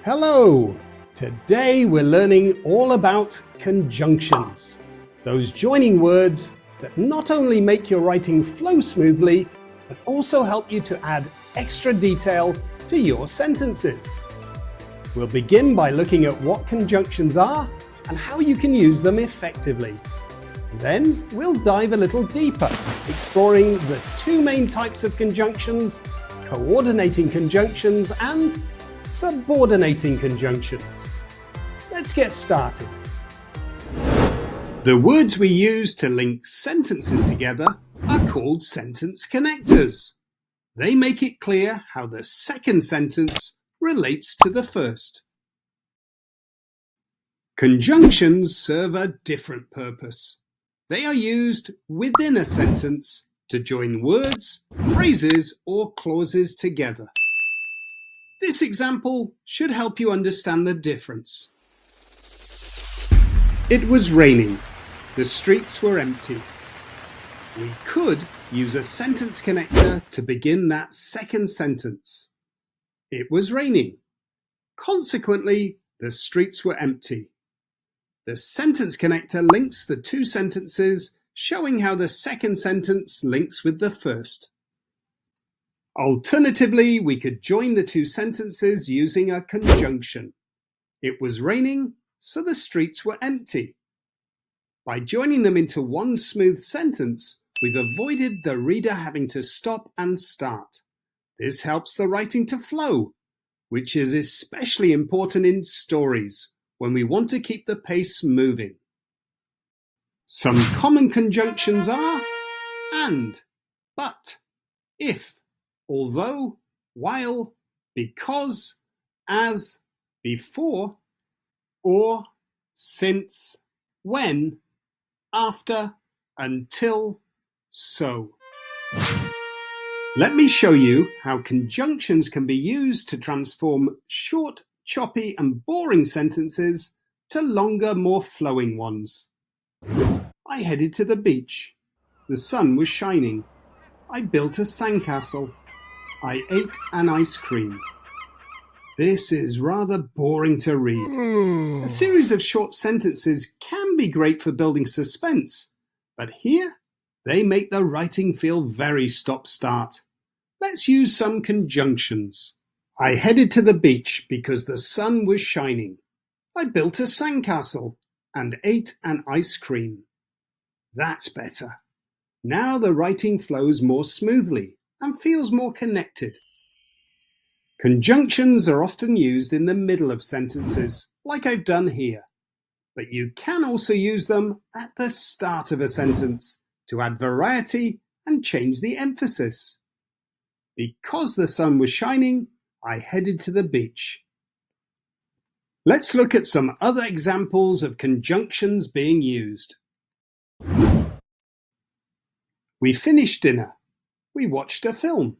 Hello! Today we're learning all about conjunctions. Those joining words that not only make your writing flow smoothly, but also help you to add extra detail to your sentences. We'll begin by looking at what conjunctions are and how you can use them effectively. Then we'll dive a little deeper, exploring the two main types of conjunctions: coordinating conjunctions and subordinating conjunctions. Let's get started. The words we use to link sentences together are called sentence connectors. They make it clear how the second sentence relates to the first. Conjunctions serve a different purpose. They are used within a sentence to join words, phrases, or clauses together. This example should help you understand the difference. It was raining. The streets were empty. We could use a sentence connector to begin that second sentence. It was raining. Consequently, the streets were empty. The sentence connector links the two sentences, showing how the second sentence links with the first. Alternatively, we could join the two sentences using a conjunction. It was raining, so the streets were empty. By joining them into one smooth sentence, we've avoided the reader having to stop and start. This helps the writing to flow, which is especially important in stories when we want to keep the pace moving. Some common conjunctions are and, but, if, although, while, because, as, before, or, since, when, after, until, so. Let me show you how conjunctions can be used to transform short, choppy, and boring sentences to longer, more flowing ones. I headed to the beach. The sun was shining. I built a sandcastle. I ate an ice cream. This is rather boring to read. A series of short sentences can be great for building suspense, but here they make the writing feel very stop-start. Let's use some conjunctions. I headed to the beach because the sun was shining. I built a sandcastle and ate an ice cream. That's better. Now the writing flows more smoothly and feels more connected. Conjunctions are often used in the middle of sentences, like I've done here, but you can also use them at the start of a sentence to add variety and change the emphasis. Because the sun was shining, I headed to the beach. Let's look at some other examples of conjunctions being used. We finished dinner. We watched a film.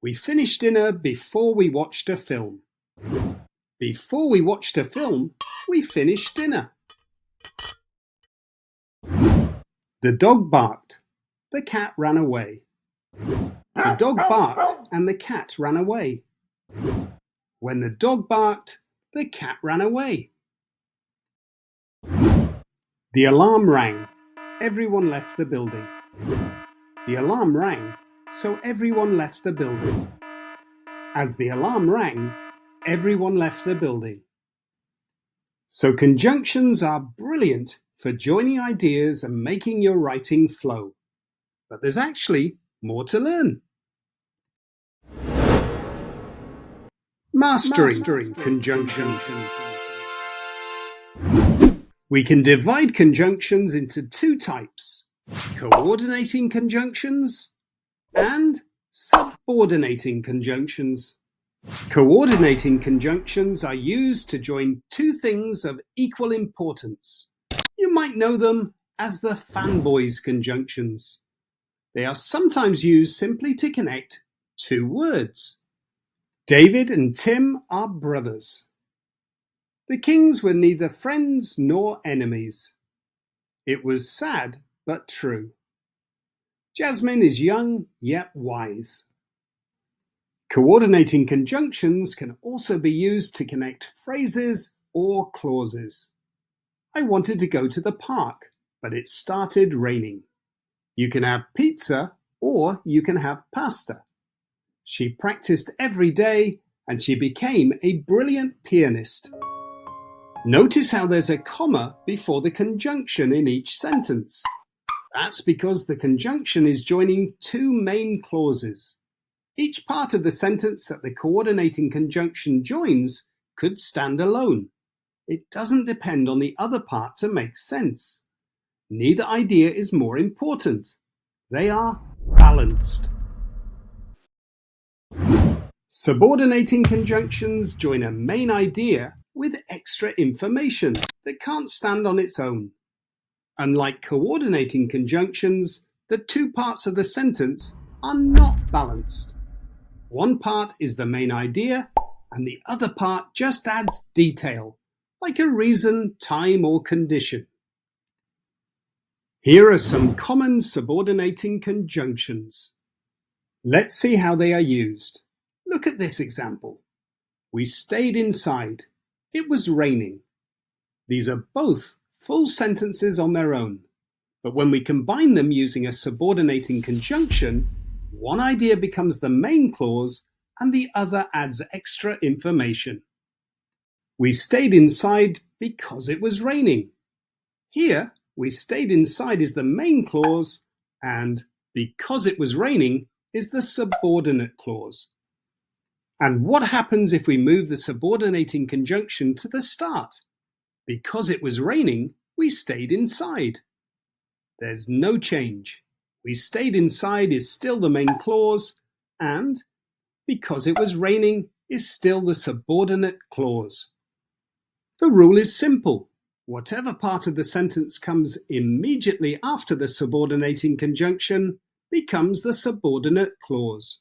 We finished dinner before we watched a film. Before we watched a film, we finished dinner. The dog barked. The cat ran away. The dog barked and the cat ran away. When the dog barked, the cat ran away. The alarm rang. Everyone left the building. The alarm rang, so everyone left the building. As the alarm rang, everyone left the building. So conjunctions are brilliant for joining ideas and making your writing flow. But there's actually more to learn. Mastering conjunctions. We can divide conjunctions into two types: coordinating conjunctions and subordinating conjunctions. Coordinating conjunctions are used to join two things of equal importance. You might know them as the fanboys conjunctions. They are sometimes used simply to connect two words. David and Tim are brothers. The Kings were neither friends nor enemies. It was sad but true. Jasmine is young yet wise. Coordinating conjunctions can also be used to connect phrases or clauses. I wanted to go to the park, but it started raining. You can have pizza or you can have pasta. She practiced every day and she became a brilliant pianist. Notice how there's a comma before the conjunction in each sentence. That's because the conjunction is joining two main clauses. Each part of the sentence that the coordinating conjunction joins could stand alone. It doesn't depend on the other part to make sense. Neither idea is more important. They are balanced. Subordinating conjunctions join a main idea with extra information that can't stand on its own. Unlike coordinating conjunctions, the two parts of the sentence are not balanced. One part is the main idea, and the other part just adds detail, like a reason, time, or condition. Here are some common subordinating conjunctions. Let's see how they are used. Look at this example. We stayed inside. It was raining. These are both full sentences on their own, but when we combine them using a subordinating conjunction, one idea becomes the main clause and the other adds extra information. We stayed inside because it was raining. Here, we stayed inside is the main clause and because it was raining is the subordinate clause. And what happens if we move the subordinating conjunction to the start? Because it was raining, we stayed inside. There's no change. We stayed inside is still the main clause, and because it was raining is still the subordinate clause. The rule is simple. Whatever part of the sentence comes immediately after the subordinating conjunction becomes the subordinate clause.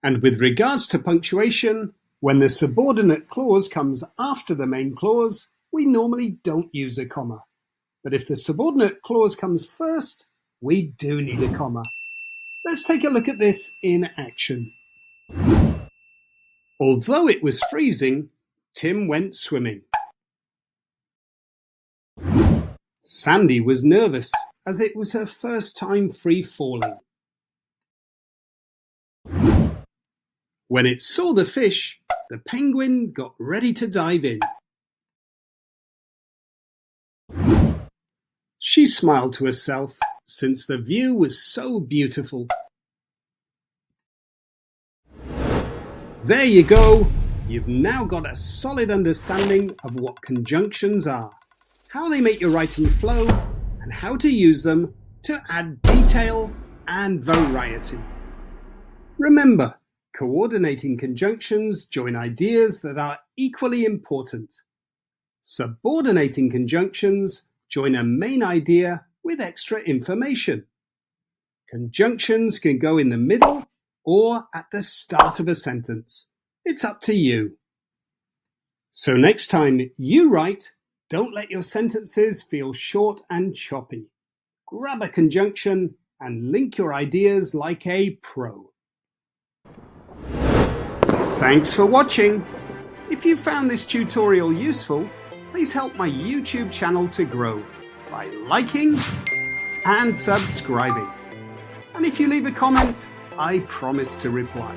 And with regards to punctuation, when the subordinate clause comes after the main clause, we normally don't use a comma. But if the subordinate clause comes first, we do need a comma. Let's take a look at this in action. Although it was freezing, Tim went swimming. Sandy was nervous as it was her first time free falling. When it saw the fish, the penguin got ready to dive in. She smiled to herself since the view was so beautiful. There you go! You've now got a solid understanding of what conjunctions are, how they make your writing flow, and how to use them to add detail and variety. Remember, coordinating conjunctions join ideas that are equally important. Subordinating conjunctions join a main idea with extra information. Conjunctions can go in the middle or at the start of a sentence. It's up to you. So next time you write, don't let your sentences feel short and choppy. Grab a conjunction and link your ideas like a pro. Thanks for watching. If you found this tutorial useful, please help my YouTube channel to grow by liking and subscribing. And if you leave a comment, I promise to reply.